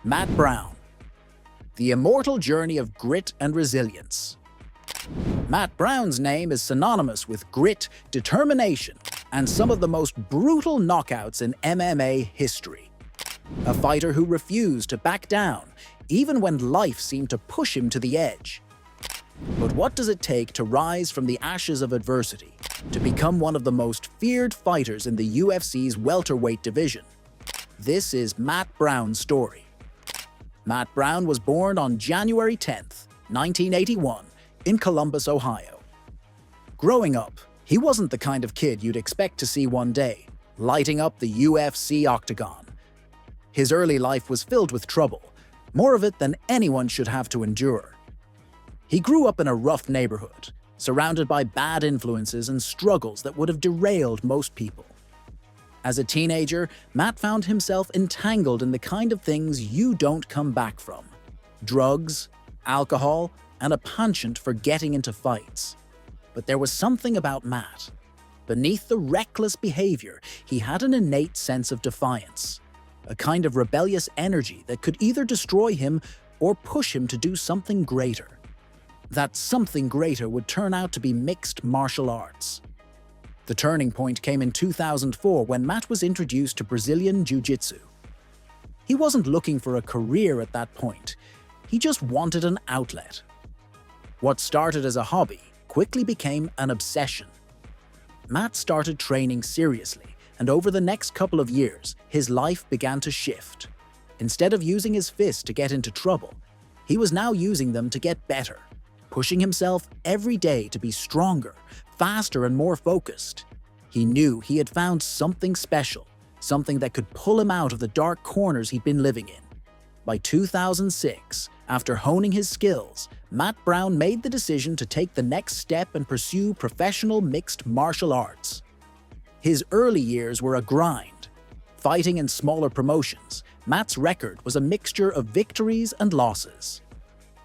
Matt Brown. The immortal journey of grit and resilience. Matt Brown's name is synonymous with grit, determination, and some of the most brutal knockouts in MMA history. A fighter who refused to back down, even when life seemed to push him to the edge. But what does it take to rise from the ashes of adversity, to become one of the most feared fighters in the UFC's welterweight division? This is Matt Brown's story. Matt Brown was born on January 10th, 1981, in Columbus, Ohio. Growing up, he wasn't the kind of kid you'd expect to see one day, lighting up the UFC octagon. His early life was filled with trouble, more of it than anyone should have to endure. He grew up in a rough neighborhood, surrounded by bad influences and struggles that would have derailed most people. As a teenager, Matt found himself entangled in the kind of things you don't come back from: drugs, alcohol, and a penchant for getting into fights. But there was something about Matt. Beneath the reckless behavior, he had an innate sense of defiance, a kind of rebellious energy that could either destroy him or push him to do something greater. That something greater would turn out to be mixed martial arts. The turning point came in 2004 when Matt was introduced to Brazilian Jiu-Jitsu. He wasn't looking for a career at that point, he just wanted an outlet. What started as a hobby quickly became an obsession. Matt started training seriously, and over the next couple of years, his life began to shift. Instead of using his fists to get into trouble, he was now using them to get better, pushing himself every day to be stronger, faster, and more focused. He knew he had found something special, something that could pull him out of the dark corners he'd been living in. By 2006, after honing his skills, Matt Brown made the decision to take the next step and pursue professional mixed martial arts. His early years were a grind. Fighting in smaller promotions, Matt's record was a mixture of victories and losses.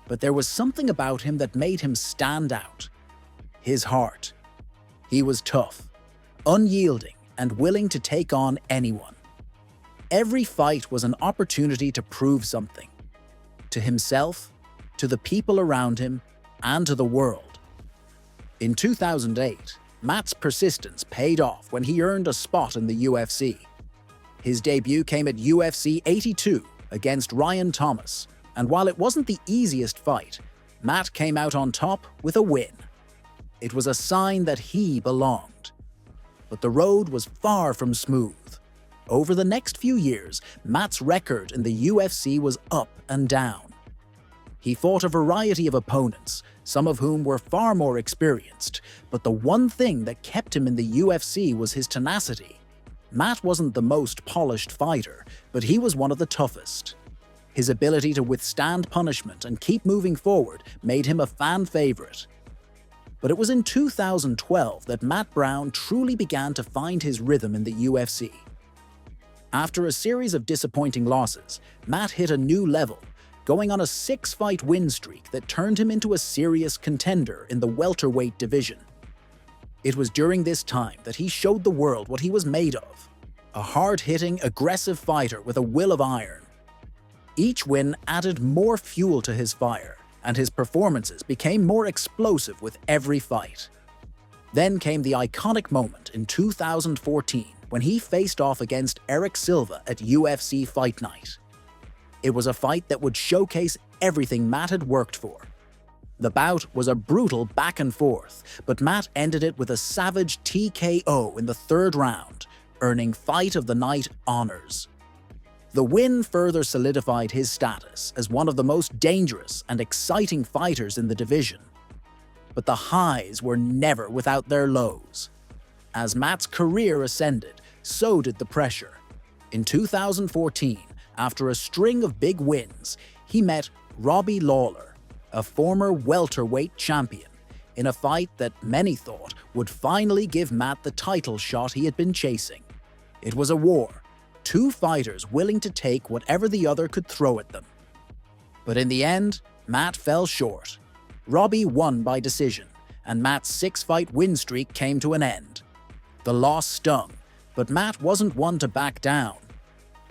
But there was something about him that made him stand out: his heart. He was tough, unyielding, and willing to take on anyone. Every fight was an opportunity to prove something, to himself, to the people around him, and to the world. In 2008, Matt's persistence paid off when he earned a spot in the UFC. His debut came at UFC 82 against Ryan Thomas, and while it wasn't the easiest fight, Matt came out on top with a win. It was a sign that he belonged. But the road was far from smooth. Over the next few years, Matt's record in the UFC was up and down. He fought a variety of opponents, some of whom were far more experienced, but the one thing that kept him in the UFC was his tenacity. Matt wasn't the most polished fighter, but he was one of the toughest. His ability to withstand punishment and keep moving forward made him a fan favorite. But it was in 2012 that Matt Brown truly began to find his rhythm in the UFC. After a series of disappointing losses, Matt hit a new level, going on a 6-fight win streak that turned him into a serious contender in the welterweight division. It was during this time that he showed the world what he was made of: a hard-hitting, aggressive fighter with a will of iron. Each win added more fuel to his fire, and his performances became more explosive with every fight. Then came the iconic moment in 2014 when he faced off against Eric Silva at UFC Fight Night. It was a fight that would showcase everything Matt had worked for. The bout was a brutal back and forth, but Matt ended it with a savage TKO in the 3rd round, earning Fight of the Night honors. The win further solidified his status as one of the most dangerous and exciting fighters in the division. But the highs were never without their lows. As Matt's career ascended, so did the pressure. In 2014, after a string of big wins, he met Robbie Lawler, a former welterweight champion, in a fight that many thought would finally give Matt the title shot he had been chasing. It was a war. 2 fighters willing to take whatever the other could throw at them. But in the end, Matt fell short. Robbie won by decision, and Matt's 6-fight win streak came to an end. The loss stung, but Matt wasn't one to back down.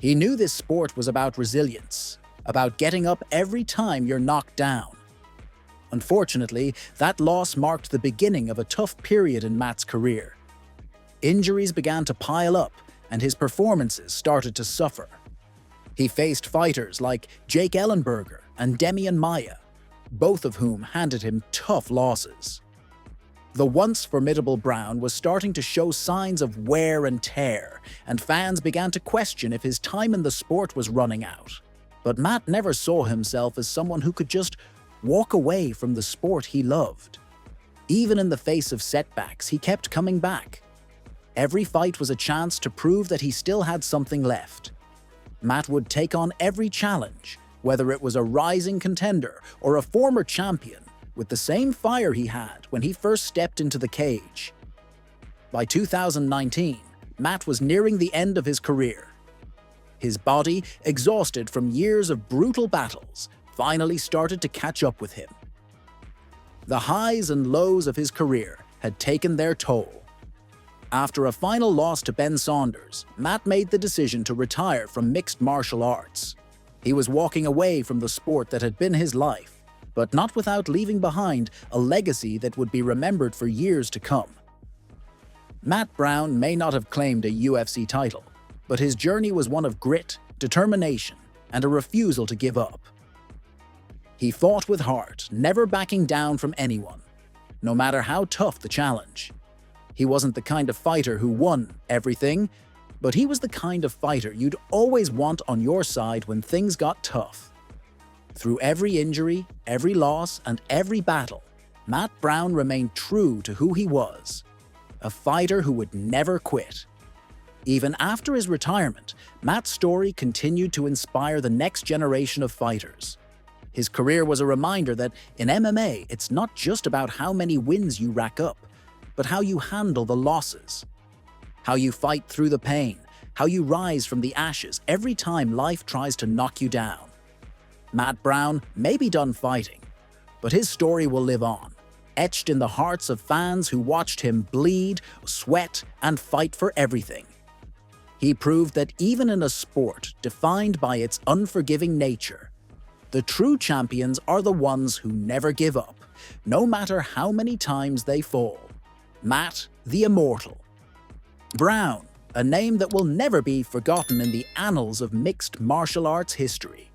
He knew this sport was about resilience. about getting up every time you're knocked down. Unfortunately, that loss marked the beginning of a tough period in Matt's career. Injuries began to pile up, and his performances started to suffer. He faced fighters like Jake Ellenberger and Demian Maia, both of whom handed him tough losses. The once formidable Brown was starting to show signs of wear and tear, and fans began to question if his time in the sport was running out. But Matt never saw himself as someone who could just walk away from the sport he loved. Even in the face of setbacks, he kept coming back. Every fight was a chance to prove that he still had something left. Matt would take on every challenge, whether it was a rising contender or a former champion, with the same fire he had when he first stepped into the cage. By 2019, Matt was nearing the end of his career. His body, exhausted from years of brutal battles, finally started to catch up with him. The highs and lows of his career had taken their toll. After a final loss to Ben Saunders, Matt made the decision to retire from mixed martial arts. He was walking away from the sport that had been his life, but not without leaving behind a legacy that would be remembered for years to come. Matt Brown may not have claimed a UFC title, but his journey was one of grit, determination, and a refusal to give up. He fought with heart, never backing down from anyone, no matter how tough the challenge. He wasn't the kind of fighter who won everything, but he was the kind of fighter you'd always want on your side when things got tough. Through every injury, every loss, and every battle, Matt Brown remained true to who he was, a fighter who would never quit. Even after his retirement, Matt's story continued to inspire the next generation of fighters. His career was a reminder that in MMA, it's not just about how many wins you rack up, but how you handle the losses, how you fight through the pain, how you rise from the ashes every time life tries to knock you down. Matt Brown may be done fighting, but his story will live on, etched in the hearts of fans who watched him bleed, sweat, and fight for everything. He proved that even in a sport defined by its unforgiving nature, the true champions are the ones who never give up, no matter how many times they fall. Matt, the Immortal. Brown, a name that will never be forgotten in the annals of mixed martial arts history.